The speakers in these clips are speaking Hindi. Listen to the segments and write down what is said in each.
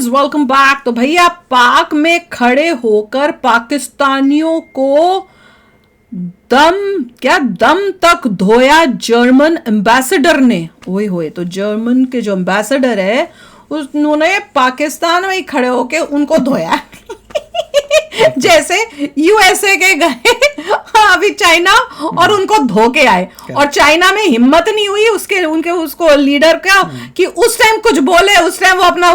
Friends, welcome back. तो भैया पाक में खड़े होकर पाकिस्तानियों को दम तक धोया जर्मन एम्बेसडर ने। ओए होए, तो जर्मन के जो एम्बेसडर है उन्होंने पाकिस्तान में ही खड़े होके उनको धोया जैसे यूएसए के गए अभी चाइना और उनको धो के आए। और चाइना में हिम्मत नहीं हुई उसको लीडर का कि उस टाइम कुछ बोले। उस टाइम वो अपना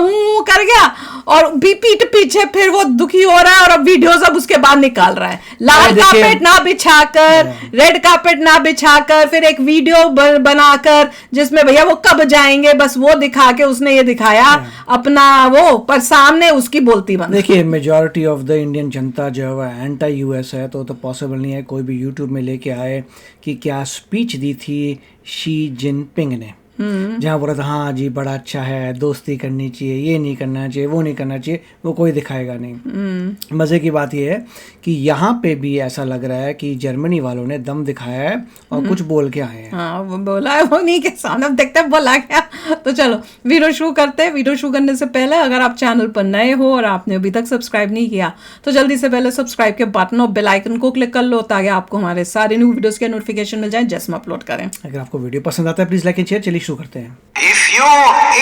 कर गया और भी पीठ पीछे फिर वो दुखी हो रहा है और अब वीडियो सब उसके बाद निकाल रहा है। लाल कार्पेट ना बिछाकर, रेड कार्पेट ना बिछाकर, फिर एक वीडियो बनाकर जिसमें भैया वो कब जाएंगे बस वो दिखा के उसने ये दिखाया अपना वो, पर सामने उसकी बोलती बंद। देखिए, मेजॉरिटी ऑफ द इंडियन जनता जो है एंटी यूएस है, तो पॉसिबल नहीं है कोई भी यूट्यूब में लेके आए कि क्या स्पीच दी थी शी जिनपिंग ने, जहाँ बोला था हाँ जी बड़ा अच्छा है, दोस्ती करनी चाहिए, ये नहीं करना चाहिए, वो नहीं करना चाहिए, वो कोई दिखाएगा नहीं। मज़े की बात यह है कि यहाँ पे भी ऐसा लग रहा है कि जर्मनी वालों ने दम दिखाया है और कुछ बोल के आए हैं। हाँ, वो बोला है, वो नहीं के सामने देखते हैं बोला क्या। तो चलो वीडियो शुरू करते हैं। वीडियो शुरू करने से पहले अगर आप चैनल पर नए हो और आपने अभी तक सब्सक्राइब नहीं किया तो जल्दी से पहले सब्सक्राइब के बटन और बेल आइकन को क्लिक कर लो ताकि आपको हमारे सारे न्यू वीडियोस के नोटिफिकेशन मिल जाए जैसे हम अपलोड करें। अगर आपको वीडियो पसंद आता है प्लीज लाइक एंड शेयर। चलिए शुरू करते हैं।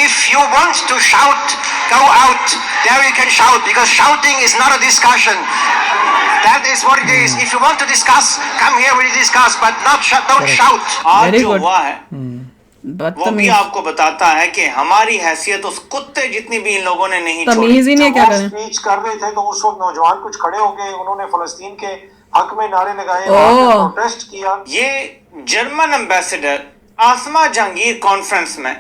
If you want to shout, go out. There you can shout because shouting is not a discussion. That is what it is. If you want to discuss, come here we discuss, but don't shout. आज जो हुआ है वो भी आपको बताता है कि हमारी हैसियत उस कुत्ते जितनी भी इन लोगों ने नहीं छोड़ी। तमीज ही नहीं क्या करें। स्पीच कर रहे थे तो उस वक्त नौजवान कुछ खड़े हो गए, उन्होंने फलस्तीन के हक में नारे लगाए, प्रोटेस्ट किया। ये जर्मन एम्बेसडर आसमा जहांगीर कॉन्फ्रेंस में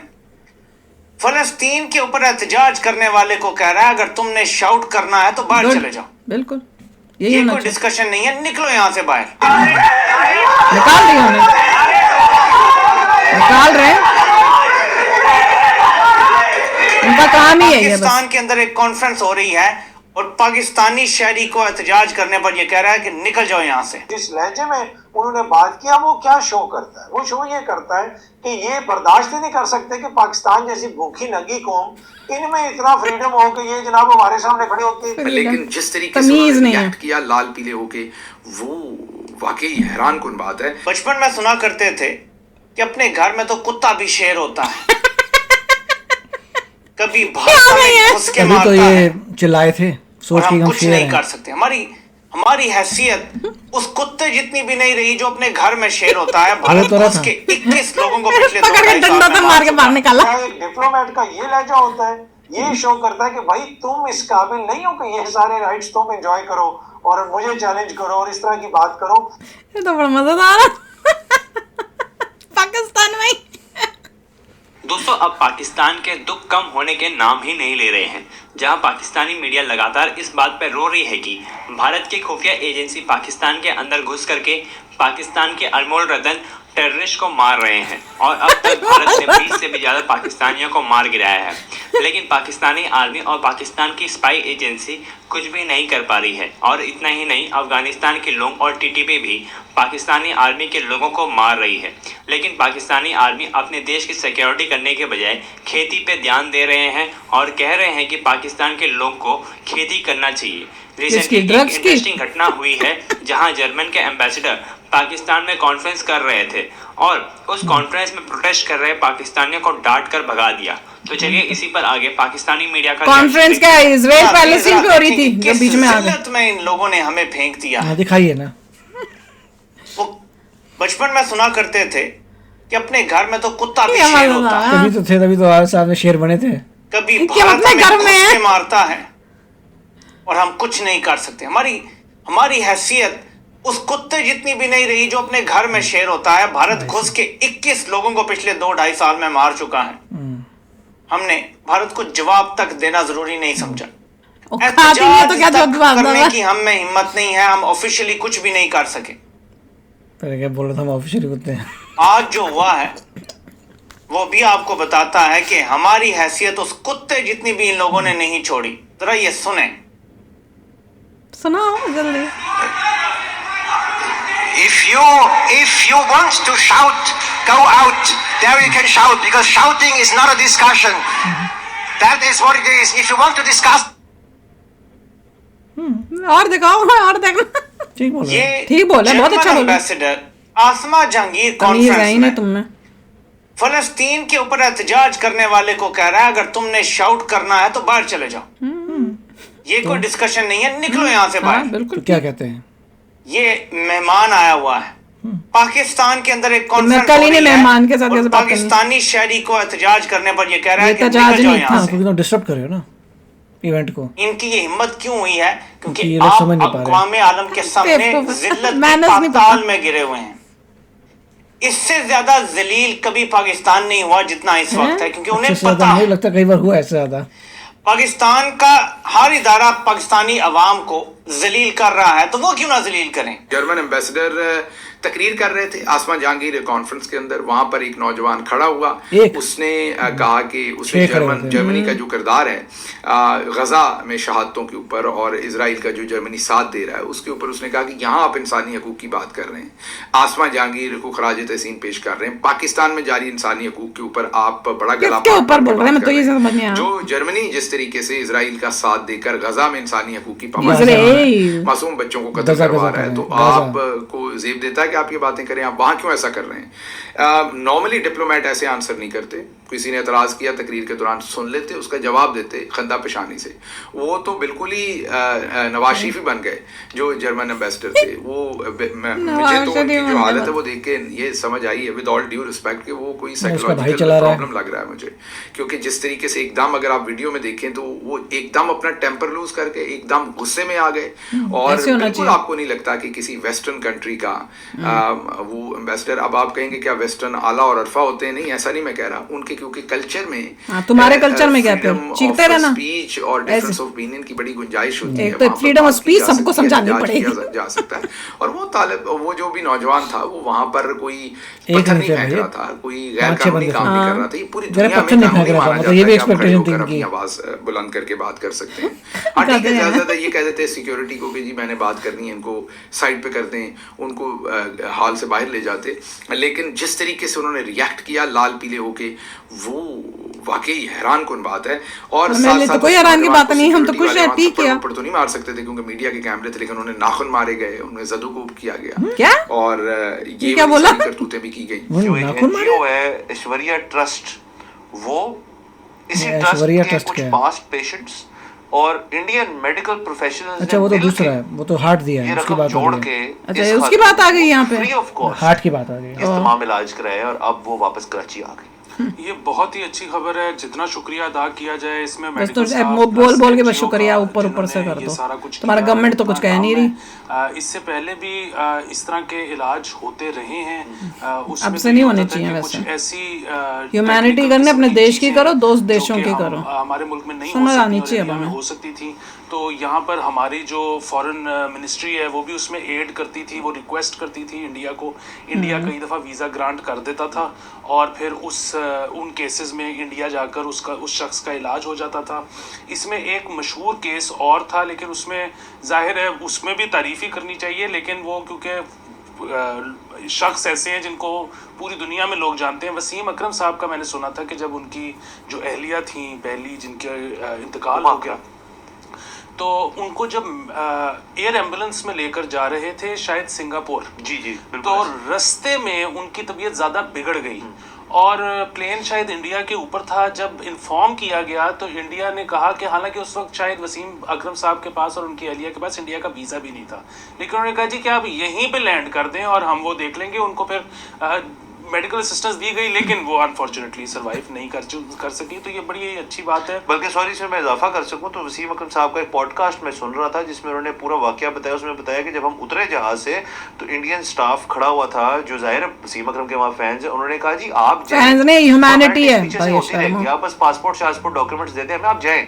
फलस्तीन के ऊपर एहतजाज करने वाले को कह रहा है अगर तुमने शाउट करना है तो बाहर चले जाओ। बिल्कुल, ये कोई डिस्कशन नहीं है, निकलो यहाँ से बाहर। निकाल दिया उन्हें, निकाल रहे हैं, उनका काम ही है ये। पाकिस्तान के अंदर एक कॉन्फ्रेंस हो रही है और पाकिस्तानी शहरी को एहतजाज करने पर ये कह रहा है कि निकल जाओ यहाँ से। जिस लहजे में उन्होंने बात किया वो क्या शो करता है? वो शो ये करता है कि ये बर्दाश्त ही नहीं कर सकते कि पाकिस्तान जैसी भूखी नंगी कौम इनमें इतना फ्रीडम हो कि ये जनाब हमारे सामने खड़े होके। लेकिन जिस तरीके से उन्होंने रिएक्ट किया लाल पीले होके, वो वाकई हैरान कुन बात है। बचपन में सुना करते थे कि अपने घर में तो कुत्ता भी शेर होता है। कभी भाषा में घुस के मारता है, चिल्लाए थे, सोच के हम कुछ नहीं कर सकते। हमारी हैसियत उस कुत्ते जितनी भी नहीं रही जो अपने घर में शेर होता है। भारत घुस के 21 लोगों को पिछले 2 साल में मार के बाहर निकाला। एक डिप्लोमेट का ये लहजा होता है, ये शो करता है कि भाई तुम इस काबिल नहीं हो कि ये सारे राइट्स तुम एंजॉय करो और मुझे चैलेंज करो और इस तरह की बात करो। ये तो बड़ा मजेदार पाकिस्तान में। दोस्तों, अब पाकिस्तान के दुख कम होने के नाम ही नहीं ले रहे हैं, जहां पाकिस्तानी मीडिया लगातार इस बात पर रो रही है कि भारत की खुफिया एजेंसी पाकिस्तान के अंदर घुस करके पाकिस्तान के अनमोल रतन टेररिस्ट को मार रहे हैं और अब तक भारत ने 20 से भी ज़्यादा पाकिस्तानियों को मार गिराया है। लेकिन पाकिस्तानी आर्मी और पाकिस्तान की स्पाई एजेंसी कुछ भी नहीं कर पा रही है। और इतना ही नहीं, अफगानिस्तान के लोग और टीटीपी भी पाकिस्तानी आर्मी के लोगों को मार रही है। लेकिन पाकिस्तानी आर्मी अपने देश की सिक्योरिटी करने के बजाय खेती पे ध्यान दे रहे हैं और कह रहे हैं कि पाकिस्तान के लोग को खेती करना चाहिए। रिसेंटली एक इंटरेस्टिंग घटना हुई है जहां जर्मन के एम्बेसडर पाकिस्तान में कॉन्फ्रेंस कर रहे थे और उस कॉन्फ्रेंस में प्रोटेस्ट कर रहे पाकिस्तानियों को डांट कर भगा दिया। तो चलिए इसी पर आगे पाकिस्तानी मीडिया का कॉन्फ्रेंस क्या इजराइल पैलेस्टीन पे हो रही थी जो बीच में आ गई। में इन लोगों ने हमें फेंक दिया। दिखाइए ना। वो बचपन में सुना करते थे कि अपने घर में तो कुत्ता भी शेर होता है। तभी तो थे, तभी तो हमारे सामने शेर बने थे। कभी भारत में घुस के मारता है और हम कुछ नहीं कर सकते। हमारी हैसियत उस कुत्ते जितनी भी नहीं रही जो अपने घर में शेर होता है। भारत घुस के 21 लोगों को पिछले 2-2.5 साल में मार चुका है। हमने भारत को जवाब तक देना जरूरी नहीं समझा। एहतजाज तो क्या करने की हम में हिम्मत नहीं है, हम ऑफिशियली कुछ भी नहीं कर सके। क्या बोल रहा था, हम ऑफिशियली कुत्ते हैं। आज जो हुआ है वो भी आपको बताता है कि हमारी हैसियत उस कुत्ते जितनी भी इन लोगों ने नहीं छोड़ी। जरा ये सुने, सुनाओ जल्दी। If you want to shout, go out. There you can shout because shouting is not a discussion. That is what it is. If you want to discuss और दिखाओ, और देखना। ठीक बोल रहे हैं। ये ठीक बोला, बहुत अच्छा बोला। एम्बेसडर आसमा जहांगीर तमीज है कॉन्फ्रेंस ही नहीं में तुम में। फलस्तीन के ऊपर एहतजाज करने वाले को कह रहा है अगर तुमने शाउट करना है तो बाहर चले जाओ। ये कोई डिस्कशन नहीं है, निकलो यहाँ से हाँ, बाहर। बिल्कुल। तो क्या कहते हैं? ये मेहमान आया हुआ है पाकिस्तान के अंदर, एक कॉन्फ्रेंस कल ही हो ने रही है मेहमान के साथ और कैसे बात करनी? पाकिस्तानी शहरी को एहतजाज करने पर ये कह रहा है ये कि एहतजाज निकल जाओ नहीं यहाँ था। से। क्योंकि तुम डिस्टर्ब कर रहे हो ना इवेंट को। इनकी ये हिम्मत क्यों हुई है? क्योंकि क्योंकि ये लोग आप समझ नहीं पा रहे। अक़वाम आलम के सामने बेवकूफ। जिल्लत की मैनर्स नहीं पता। पाताल में गिरे हुए हैं। इससे ज्यादा जलील कभी पाकिस्तान नहीं हुआ जितना इस वक्त है, क्योंकि उन्हें इससे पता ज्यादा मुझे है लगता है कई बार हुआ ऐसे ज्यादा। पाकिस्तान का हर इदारा पाकिस्तानी अवाम को जलील कर रहा है, तो वो क्यों ना जलील करें। जर्मन एम्बेसडर तकरीर कर रहे थे आसमा जहांगीर कॉन्फ्रेंस के अंदर। वहां पर एक नौजवान खड़ा हुआ, उसने कहा कि उसे जर्मनी का जो किरदार है गजा में शहादतों के ऊपर और इजराइल का जो जर्मनी साथ दे रहा है उसके ऊपर, उसने कहा कि यहाँ आप इंसानी हकूक की बात कर रहे हैं, आसमा जहांगीर को खराज तहसीन पेश कर रहे हैं, पाकिस्तान में जारी इंसानी हकूक के ऊपर आप बड़ा गला ऊपर बोल रहे हैं, मैं तो ये समझ नहीं आया। जो जर्मनी जिस तरीके से इजराइल का साथ देकर गजा में इंसानी हकूक की पाबंदी, मासूम बच्चों को कत्ल करवा रहा है, तो आपको जेब देता है कि आप ये बातें करें, आप वहां क्यों ऐसा कर रहे हैं? नॉर्मली डिप्लोमेट ऐसे आंसर नहीं करते। किसी ने एतराज किया तकरीर के दौरान सुन लेते, उसका जवाब देते खंदा पेशानी से। वो तो बिल्कुल ही नवाज शरीफ ही बन गए जो जर्मन एम्बेसडर थे। वो मुझे तो उनकी जो हालत है वो देख के ये समझ आई है विद ऑल ड्यू रिस्पेक्ट कि वो कोई साइकोलॉजिकल प्रॉब्लम लग रहा है मुझे। क्योंकि जिस तरीके से एकदम अगर आप वीडियो में देखें तो वो एकदम अपना टेम्पर लूज करके एकदम गुस्से में आ गए। और बिल्कुल आपको नहीं लगता कि किसी वेस्टर्न कंट्री का वो एम्बेसडर, अब आप कहेंगे क्या वेस्टर्न आला और अरफा होते हैं? नहीं, ऐसा नहीं मैं कह रहा। उनके क्योंकि कल्चर में तुम्हारे कल्चर में क्या फिर चीखते रहना, स्पीच और डिफरेंस ऑफ ओपिनियन की बड़ी गुंजाइश होती है। तो फ्रीडम ऑफ स्पीच सबको समझानी पड़ेगी। जा सकता है। और वो जो भी नौजवान था वो वहां पर कोई पत्थर नहीं फेंक रहा था, कोई गैर कानूनी काम नहीं कर रहा था। ये पूरी दुनिया में कानूनी माना जाता है कि आप खड़े होकर अपनी आवाज बुलंद करके बात कर सकते हैं। हाँ ठीक है, ज्यादा ये कह देते हैं सिक्योरिटी को कि जी मैंने बात करनी है, इनको साइड पे कर दें, उनको हाल से बाहर ले जाते। लेकिन जिस तरीके से उन्होंने रिएक्ट किया लाल पीले होके, वो वाकई हैरान कन बात है। और साथ साथ कोई हैरान की बात नहीं, हम तो खुश हैं, ठीक है। ऊपर तो नहीं मार सकते थे क्योंकि मीडिया के कैमरे थे, लेकिन उन्हें नाखून मारे गए, उन्हें जदूकोब किया गया। क्या? और ये क्या बोला? करतूतें भी की गई। जो एक एनजीओ है ऐश्वर्या ट्रस्ट, वो इसी ट्रस्ट के कुछ पास्ट पेशेंट्स और इंडियन मेडिकल प्रोफेशनल्स, अच्छा वो तो दूसरा है, वो तो हार्ट दिया है, उसकी बात जोड़ के अच्छा उसकी बात आ गई यहाँ पे, फ्री ऑफ कॉस्ट हार्ट की बात आ गई, इस तमाम इलाज कराए और अब वो वापस कराची आ गई। ये बहुत ही अच्छी खबर है, जितना शुक्रिया अदा किया जाए इसमें। बस तो बोल के बस शुक्रिया ऊपर से कर दो, तुम्हारा गवर्नमेंट तो कुछ कह नहीं रही। इससे पहले भी इस तरह के इलाज होते रहे हैं, अब से नहीं होने चाहिए वैसे। ऐसी ह्यूमैनिटी करने अपने देश की करो, दोस्त देशों की करो, हमारे मुल्क में नहीं समझ आनी चाहिए, में हो सकती थी। तो यहाँ पर हमारी जो फॉरेन मिनिस्ट्री है वो भी उसमें एड करती थी, वो रिक्वेस्ट करती थी इंडिया को। इंडिया कई दफ़ा वीज़ा ग्रांट कर देता था और फिर उन केसेस में इंडिया जाकर उस शख्स का इलाज हो जाता था। इसमें एक मशहूर केस और था, लेकिन उसमें जाहिर है उसमें भी तारीफ़ ही करनी चाहिए, लेकिन वो क्योंकि शख्स ऐसे हैं जिनको पूरी दुनिया में लोग जानते हैं। वसीम अकरम साहब का मैंने सुना था कि जब उनकी जो अहलिया थी पहली, जिनका इंतकाल हो गया, तो उनको जब एयर एम्बुलेंस में लेकर जा रहे थे शायद सिंगापुर, जी तो रास्ते में उनकी तबीयत ज़्यादा बिगड़ गई और प्लेन शायद इंडिया के ऊपर था। जब इन्फॉर्म किया गया तो इंडिया ने कहा कि हालांकि उस वक्त शायद वसीम अकरम साहब के पास और उनकी अहलिया के पास इंडिया का वीज़ा भी नहीं था, लेकिन उन्होंने कहा जी कि आप यहीं पे लैंड कर दें और हम वो देख लेंगे। उनको फिर मेडिकल असिस्टेंस दी गई, लेकिन वो अनफॉर्चुनेटली सर्वाइव नहीं कर सकी। तो ये बड़ी अच्छी बात है। बल्कि सॉरी इसमें मैं इजाफा कर सकूं तो वसीम अकरम साहब का एक पॉडकास्ट मैं सुन रहा था जिसमें उन्होंने पूरा वाकया बताया। उसमें बताया कि जब हम उतरे जहाज से तो इंडियन स्टाफ खड़ा हुआ था, जो जाहिर वसीम अकरम के वहाँ फैंस है, उन्होंने कहा जी आप फैंस नहीं, ह्यूमैनिटी है, आप बस पासपोर्ट डॉक्यूमेंट्स देते हैं, हमें आप जाएं।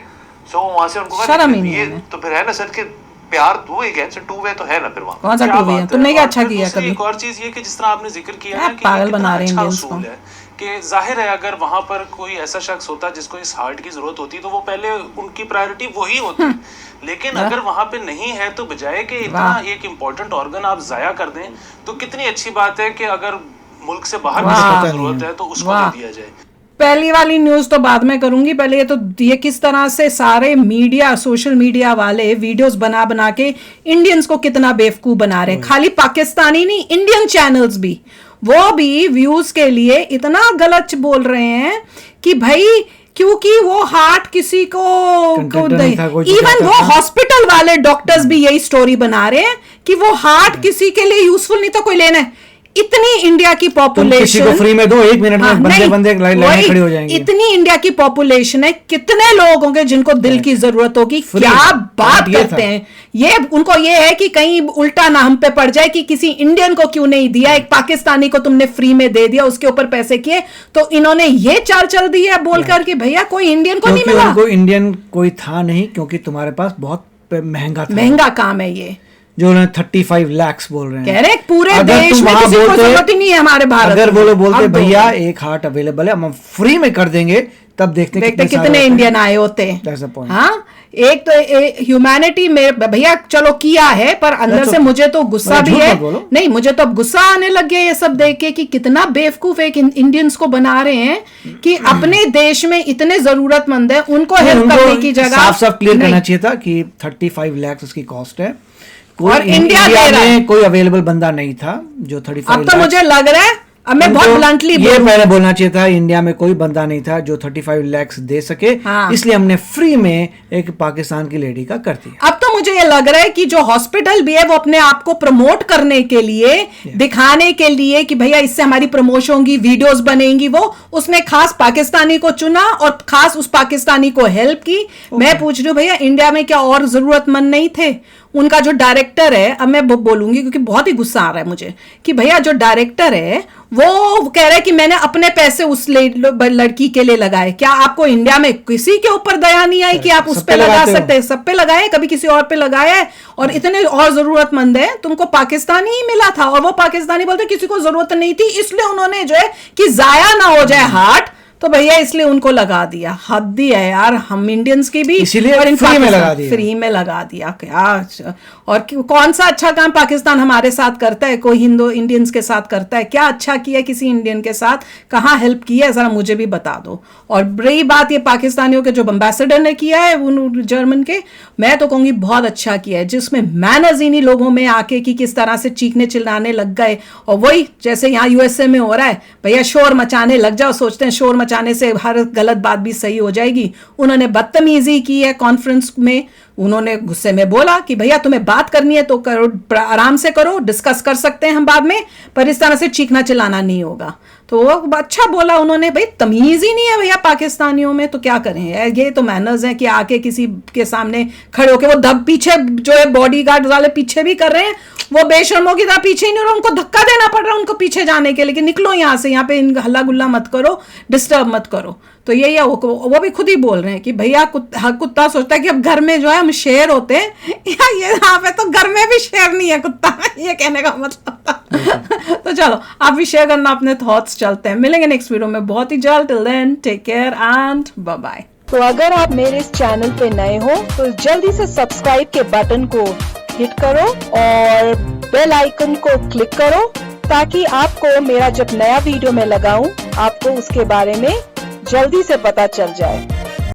सो वहाँ से उनको ये तो फिर है ना सर कि प्यार तो एक है, टू वे तो है ना। फिर वहाँ कौन सा टू वे है? तुमने क्या अच्छा किया कभी? एक और चीज ये कि जिस तरह आपने जिक्र किया ना कि पागल बना रहे हैं इंडियंस को, कि जाहिर है अगर वहाँ पर कोई ऐसा शख्स होता जिसको इस हार्ट की जरूरत होती तो वो पहले उनकी प्रायोरिटी वही होती। लेकिन अगर वहाँ पे नहीं है तो बजाय कि इतना एक इम्पोर्टेंट ऑर्गन आप जाया कर दें, तो कितनी अच्छी बात है कि अगर मुल्क से बाहर किसी को जरूरत है तो उसको दे दिया जाए। पहली वाली न्यूज तो बाद में करूंगी, पहले ये किस तरह से सारे मीडिया, सोशल मीडिया वाले वीडियोस बना बना के इंडियंस को कितना बेवकूफ बना रहे हैं। खाली पाकिस्तानी नहीं, इंडियन चैनल्स भी, वो भी व्यूज के लिए इतना गलत बोल रहे हैं कि भाई क्योंकि वो हार्ट किसी को इवन वो हॉस्पिटल वाले डॉक्टर्स भी यही स्टोरी बना रहे हैं कि वो हार्ट किसी के लिए यूजफुल नहीं तो कोई लेना है। इतनी इंडिया की पॉपुलेशन, किसी को फ्री में दो, 1 मिनट में बंदे लाइन में खड़े हो जाएंगे। इतनी इंडिया की पॉपुलेशन है, कितने लोग होंगे जिनको दिल की जरूरत होगी। क्या बात करते हैं ये, उनको ये है कि कहीं उल्टा ना हम पे पड़ जाए कि किसी इंडियन को क्यों नहीं दिया, एक पाकिस्तानी को तुमने फ्री में दे दिया, उसके ऊपर पैसे किए। तो इन्होंने ये चाल चल दी है बोलकर कि भैया कोई इंडियन को नहीं मिला। उनको इंडियन कोई था नहीं, क्योंकि तुम्हारे पास बहुत महंगा काम है ये, जो 35 लाख बोल रहे हैं। कह रहे पूरे देश में किसी को जरूरत ही नहीं है हमारे भारत में। अगर वो लोग बोलते भैया एक हार्ट अवेलेबल है, हम फ्री में कर देंगे, तब देखते कितने इंडियन आए होते। हाँ, एक तो ह्यूमैनिटी में भैया चलो किया है, पर अंदर से मुझे तो गुस्सा भी है। नहीं, मुझे तो अब गुस्सा आने लग गया ये सब देख के कि कितना बेवकूफ एक इंडियंस को बना रहे हैं कि अपने देश में इतने जरूरतमंद है, उनको हेल्प करने की जगह साफ क्लियर करना चाहिए था कि 35 लाख उसकी कॉस्ट है। और इंडिया में कोई अवेलेबल बंदा नहीं था जो 35 अब तो मुझे लग रहा है, अब मैं बहुत ब्लंटली ये पहले बोलना चाहिए था, इंडिया में कोई बंदा नहीं था जो 35 लाख दे सके। हाँ। इसलिए हमने फ्री में एक पाकिस्तान की लेडी का कर दिया। अब तो मुझे ये लग रहा है कि जो हॉस्पिटल भी है वो अपने आप को प्रमोट करने के लिए, दिखाने के लिए कि भैया इससे हमारी प्रमोशन होगी, वीडियोस बनेंगी, वो उसने खास पाकिस्तानी को चुना और खास उस पाकिस्तानी को हेल्प की। मैं पूछ रही हूँ भैया इंडिया में क्या और जरूरतमंद नहीं थे? उनका जो डायरेक्टर है, अब मैं बोलूंगी क्योंकि बहुत ही गुस्सा आ रहा है मुझे, कि भैया जो डायरेक्टर है वो कह रहा है कि मैंने अपने पैसे उस लड़की के लिए लगाए। क्या आपको इंडिया में किसी के ऊपर दया नहीं आई कि आप उस पे लगा सकते हैं? सब पे लगाए, कभी किसी और पे लगाया है? और इतने और जरूरतमंद है, तुमको पाकिस्तानी ही मिला था और वो पाकिस्तानी बोलते किसी को जरूरत नहीं थी, इसलिए उन्होंने जो है कि जाया ना हो जाए हार्ट, तो भैया इसलिए उनको लगा दिया। हद्दी है यार, हम इंडियंस की भी, इसीलिए और फ्री में लगा दिया। फ्री में लगा दिया क्या? और कौन सा अच्छा काम पाकिस्तान हमारे साथ करता है? कोई हिंदू इंडियंस के साथ करता है क्या? अच्छा किया किसी इंडियन के साथ? कहाँ हेल्प किया है जरा मुझे भी बता दो। और रही बात ये पाकिस्तानियों के जो एम्बेसडर ने किया है उन जर्मन के, मैं तो कहूंगी बहुत अच्छा किया है, जिसमें मैनर्स इन्हीं लोगों में आके कि किस तरह से चीखने चिल्लाने लग गए। और वही जैसे यहाँ यूएसए में हो रहा है, भैया शोर मचाने लग जाओ, सोचते हैं शोर मचाने से हर गलत बात भी सही हो जाएगी। उन्होंने बदतमीजी की है कॉन्फ्रेंस में, उन्होंने गुस्से में बोला कि भैया तुम्हें बात करनी है तो करो, आराम से करो, डिस्कस कर सकते हैं हम बाद में, पर इस तरह से चीखना चिल्लाना नहीं होगा। तो अच्छा बोला उन्होंने, भाई तमीज ही नहीं है भैया पाकिस्तानियों में, तो क्या करें? ये तो मैनर्स है कि आके किसी के सामने खड़े होके, वो पीछे जो है बॉडीगार्ड वाले पीछे भी कर रहे हैं, वो बेशर्मों की तरह पीछे ही नहीं हो रहा, उनको धक्का देना पड़ रहा है उनको पीछे जाने के लिए कि निकलो यहाँ से, यहाँ पे हल्ला गुल्ला मत करो, डिस्टर्ब मत करो। तो यही है, वो भी खुद ही बोल रहे हैं कि भैया कुत्ता सोचता है कि अब घर में जो है हम शेर होते हैं, या ये यहाँ पे तो घर में भी शेर नहीं है कुत्ता, ये कहने का मतलब था। तो चलो आप भी शेयर करना अपने थॉट्स। चलते हैं, मिलेंगे नेक्स्ट वीडियो में बहुत ही जल्द। Till then take care and bye bye. तो अगर आप मेरे इस चैनल पे नए हो तो जल्दी से सब्सक्राइब के बटन को हिट करो और बेल आइकन को क्लिक करो, ताकि आपको मेरा जब नया वीडियो मैं लगाऊं आपको उसके बारे में जल्दी से पता चल जाए।